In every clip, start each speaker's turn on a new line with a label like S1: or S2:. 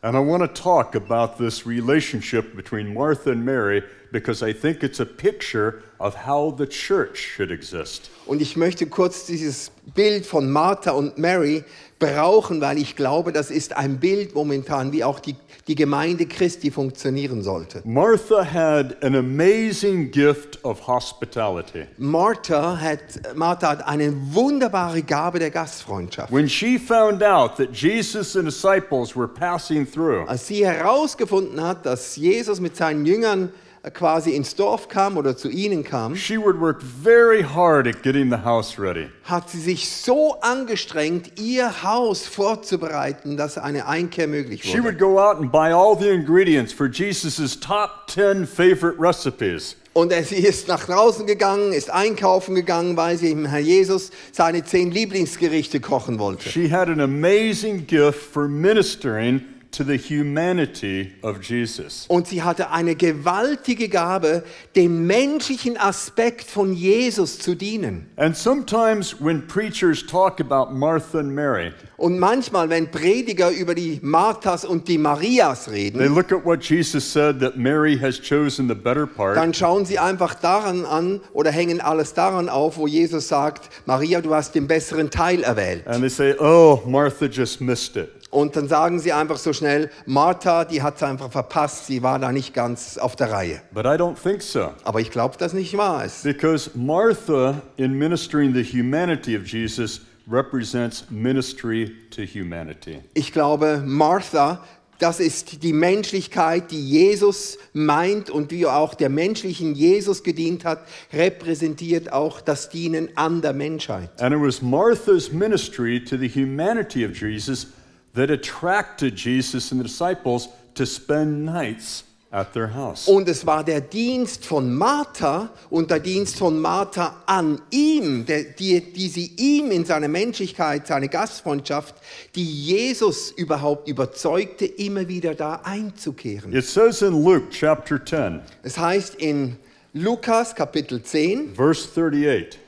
S1: And I want to talk about this relationship between Martha and Mary because I think it's a picture of how the church should exist.
S2: Und ich möchte kurz dieses Bild von Martha und Mary brauchen, weil ich glaube, das ist ein Bild momentan, wie auch die Gemeinde Christi funktionieren sollte.
S1: Martha had an amazing gift of hospitality.
S2: Martha hat eine wunderbare Gabe der Gastfreundschaft.
S1: When she found out that Jesus and disciples were passing through,
S2: Als sie herausgefunden hat, dass Jesus mit seinen Jüngern quasi ins Dorf kam oder zu ihnen kam,
S1: she would work very hard at getting the house ready.
S2: hat sie sich so angestrengt, ihr Haus vorzubereiten, dass eine Einkehr möglich
S1: She would
S2: wurde.
S1: go out and buy all the ingredients for Jesus' top 10 favorite recipes.
S2: Und sie ist nach draußen gegangen, ist einkaufen gegangen, weil sie dem Herr Jesus seine 10 Lieblingsgerichte kochen wollte.
S1: She had an amazing gift for ministering to the humanity of Jesus.
S2: Und sie hatte eine gewaltige Gabe, dem menschlichen Aspekt von Jesus zu dienen.
S1: And sometimes when preachers talk about Martha and Mary,
S2: Und manchmal, wenn Prediger über die Marthas und die Marias
S1: they
S2: reden,
S1: look at what Jesus said, that Mary has chosen the better part.
S2: dann schauen sie einfach daran an oder hängen alles daran auf, wo Jesus sagt, Maria, du hast den besseren Teil erwählt.
S1: And they say, oh, Martha just missed it.
S2: Und dann sagen sie einfach so schnell, Martha, die hat es einfach verpasst, sie war da nicht ganz auf der Reihe.
S1: But I don't think so.
S2: Aber ich glaube, dass nicht wahr ist.
S1: Because Martha, in ministering the humanity of Jesus, represents ministry to humanity.
S2: Ich glaube, Martha, das ist die Menschlichkeit, die Jesus meint und die auch der menschlichen Jesus gedient hat, repräsentiert auch das Dienen an der Menschheit.
S1: And it was Martha's ministry to the humanity of Jesus that attracted Jesus and the disciples to spend nights at their house.
S2: Und es war der Dienst von Martha und der Dienst von Martha an ihm, die sie ihm in seiner Menschlichkeit, seine Gastfreundschaft, die Jesus überhaupt überzeugte, immer wieder da einzukehren.
S1: It says in Luke chapter 10,
S2: Es heißt in Lukas Kapitel 10
S1: verse 38,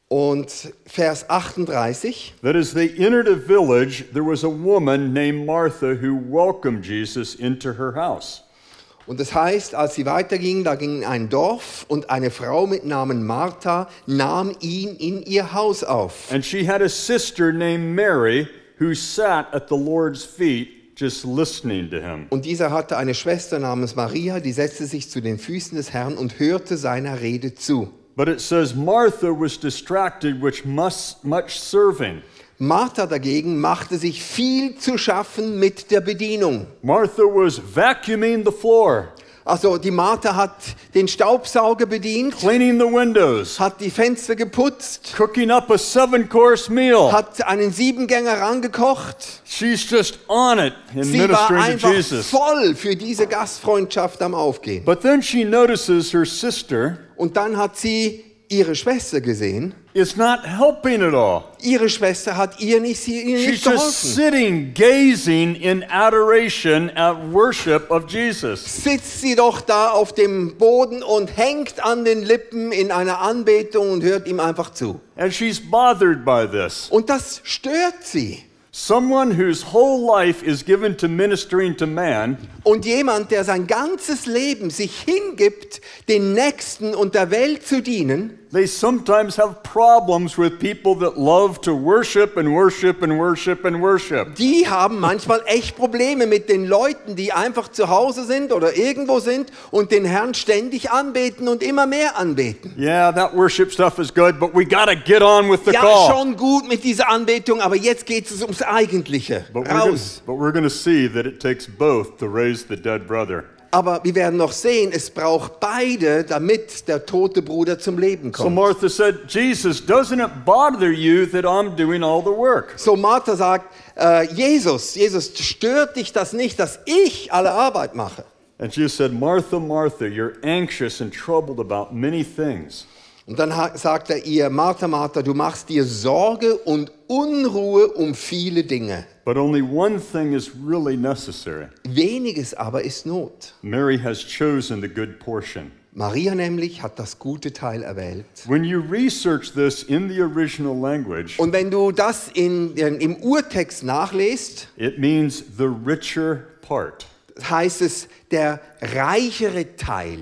S2: und Vers 38,
S1: that as they entered a village, there was a woman named Martha who welcomed Jesus into her house.
S2: und es heißt, als sie weitergingen, da ging ein Dorf und eine Frau mit Namen Martha nahm ihn in ihr Haus auf.
S1: And she had a sister named Mary who sat at the Lord's feet just listening to him.
S2: Und dieser hatte eine Schwester namens Maria, die setzte sich zu den Füßen des Herrn und hörte seiner Rede zu.
S1: But it says Martha was distracted with much serving.
S2: Martha dagegen machte sich viel zu schaffen mit der Bedienung.
S1: Martha was vacuuming the floor,
S2: Also die Martha hat den Staubsauger bedient,
S1: cleaning the windows,
S2: hat die Fenster geputzt,
S1: cooking up a 7-course meal.
S2: hat einen 7-Gänger rangekocht.
S1: She's just on it in
S2: Sie war
S1: ministering to
S2: einfach
S1: Jesus.
S2: voll für diese Gastfreundschaft am Aufgehen.
S1: But then she notices her sister
S2: Und dann hat sie ihre Schwester gesehen.
S1: is not helping at all.
S2: Ihre Schwester hat ihr
S1: She's
S2: nicht
S1: just
S2: geholfen.
S1: sitting, gazing in adoration at worship of Jesus.
S2: Sitzt sie doch da auf dem Boden und hängt an den Lippen in einer Anbetung und hört ihm einfach zu.
S1: And she's bothered by this.
S2: Und das stört sie.
S1: Someone whose whole life is given to ministering to man
S2: Und jemand, der sein ganzes Leben sich hingibt, den Nächsten und der Welt zu dienen,
S1: they sometimes have problems with people that love to worship and worship and worship and worship.
S2: die haben manchmal echt Probleme mit den Leuten, die einfach zu Hause sind oder irgendwo sind und den Herrn ständig anbeten und immer mehr anbeten.
S1: Yeah, that worship stuff is good, but we got to get on with the
S2: Ja,
S1: call.
S2: schon gut mit dieser Anbetung, aber jetzt geht es ums Eigentliche.
S1: But
S2: Raus.
S1: we're going to see that it takes both to raise the dead brother.
S2: Aber wir werden noch sehen, es braucht beide, damit der tote Bruder zum Leben
S1: So
S2: kommt.
S1: Martha said, Jesus, doesn't it bother you that I'm doing all the work?
S2: So Martha sagt, Jesus, stört dich das nicht, dass ich alle Arbeit mache?
S1: And Jesus said, Martha, Martha, you're anxious and troubled about many things.
S2: Und dann sagt er ihr, Martha, Martha, du machst dir Sorge und Unruhe um viele Dinge.
S1: But only one thing is really necessary.
S2: Weniges aber ist Not.
S1: Mary has chosen the good portion.
S2: Maria nämlich hat das gute Teil erwählt.
S1: When you research this in the original language,
S2: Und wenn du das im Urtext nachliest,
S1: it means the richer part.
S2: heißt es der reichere Teil.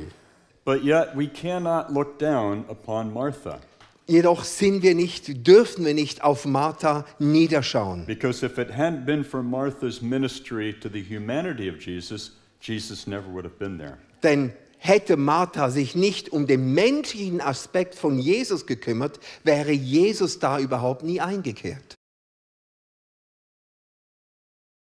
S1: But yet we cannot look down upon Martha.
S2: Jedoch dürfen wir nicht auf Martha niederschauen.
S1: Because if it hadn't been for Martha's ministry to the humanity of Jesus, Jesus never would have been there.
S2: Denn hätte Martha sich nicht um den menschlichen Aspekt von Jesus gekümmert, wäre Jesus da überhaupt nie eingekehrt.